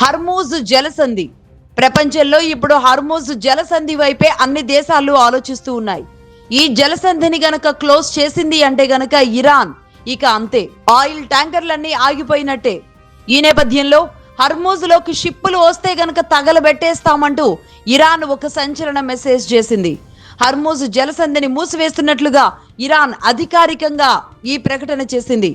Hormuz జలసంధి. ప్రపంచంలో ఇప్పుడు హర్మూజ్ జలసంధి వైపే అన్ని దేశాలు ఆలోచిస్తూ ఉన్నాయి. ఈ జలసంధిని గనక క్లోజ్ చేసింది అంటే గనక ఇరాన్ ఇక అంతే, ఆయిల్ ట్యాంకర్లన్నీ ఆగిపోయినట్టే. ఈ నేపథ్యంలో హర్మూజ్ లోకి షిప్పులు వస్తే గనక తగలబెట్టేస్తామంటూ ఇరాన్ ఒక సంచలన మెసేజ్ చేసింది. హర్మూజ్ జలసంధిని మూసివేస్తున్నట్లుగా ఇరాన్ అధికారికంగా ఈ ప్రకటన చేసింది.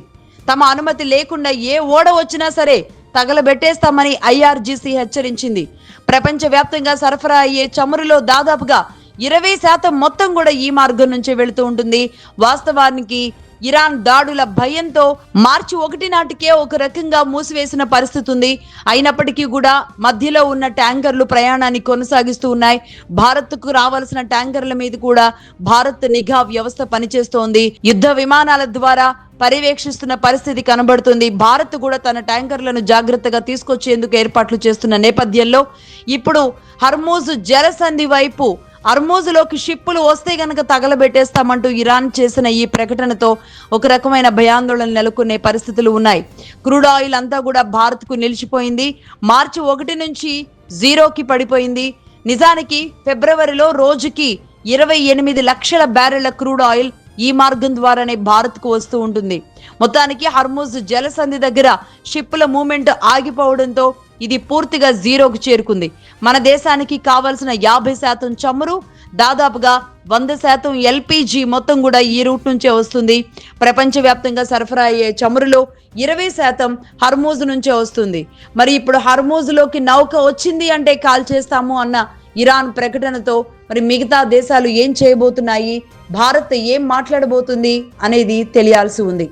తమ అనుమతి లేకుండా ఏ ఓడ వచ్చినా సరే తగలబెట్టేస్తామని ఐఆర్జీసీ హెచ్చరించింది. ప్రపంచవ్యాప్తంగా సరఫరా అయ్యే చమురులో దాదాపుగా 20% మొత్తం కూడా ఈ మార్గం నుంచే వెళుతూ ఉంటుంది. వాస్తవానికి ఇరాన్ దాడుల భయంతో మార్చి 1 నాటికే ఒక రకంగా మూసివేసిన పరిస్థితి ఉంది. అయినప్పటికీ కూడా మధ్యలో ఉన్న ట్యాంకర్లు ప్రయాణాన్ని కొనసాగిస్తూ ఉన్నాయి. భారత్కు రావాల్సిన ట్యాంకర్ల మీద కూడా భారత్ నిఘా వ్యవస్థ పనిచేస్తోంది. యుద్ధ విమానాల ద్వారా పర్యవేక్షిస్తున్న పరిస్థితి కనబడుతుంది. భారత్ కూడా తన ట్యాంకర్లను జాగ్రత్తగా తీసుకొచ్చేందుకు ఏర్పాట్లు చేస్తున్న నేపథ్యంలో ఇప్పుడు హర్మూజ్ జలసంధి వైపు హర్మూజ్లోకి షిప్పులు వస్తే గనక తగలబెట్టేస్తామంటూ ఇరాన్ చేసిన ఈ ప్రకటనతో ఒక రకమైన భయాందోళన నెలకొనే పరిస్థితులు ఉన్నాయి. క్రూడ్ ఆయిల్ అంతా కూడా భారత్కు నిలిచిపోయింది. మార్చి 1 నుంచి 0కి పడిపోయింది. నిజానికి ఫిబ్రవరిలో రోజుకి 28 లక్షల బ్యారెళ్ల క్రూడ్ ఆయిల్ ఈ మార్గం ద్వారానే భారత్కు వస్తూ ఉంటుంది. మొత్తానికి హర్మూజ్ జలసంధి దగ్గర షిప్పుల మూవ్మెంట్ ఆగిపోవడంతో ఇది పూర్తిగా 0కు చేరుకుంది. మన దేశానికి కావాల్సిన 50% చమురు, దాదాపుగా 100% ఎల్పీజీ మొత్తం కూడా ఈ రూట్ నుంచే వస్తుంది. ప్రపంచవ్యాప్తంగా సరఫరా అయ్యే చమురులో 20% హర్మూజ్ నుంచే వస్తుంది. మరి ఇప్పుడు హర్మూజ్లోకి నౌక వచ్చింది అంటే కాల్ చేస్తాము అన్న ఇరాన్ ప్రకటనతో మరి మిగతా దేశాలు ఏం చేయబోతున్నాయి, భారత్ ఏం మాట్లాడబోతుంది అనేది తెలియాల్సి ఉంది.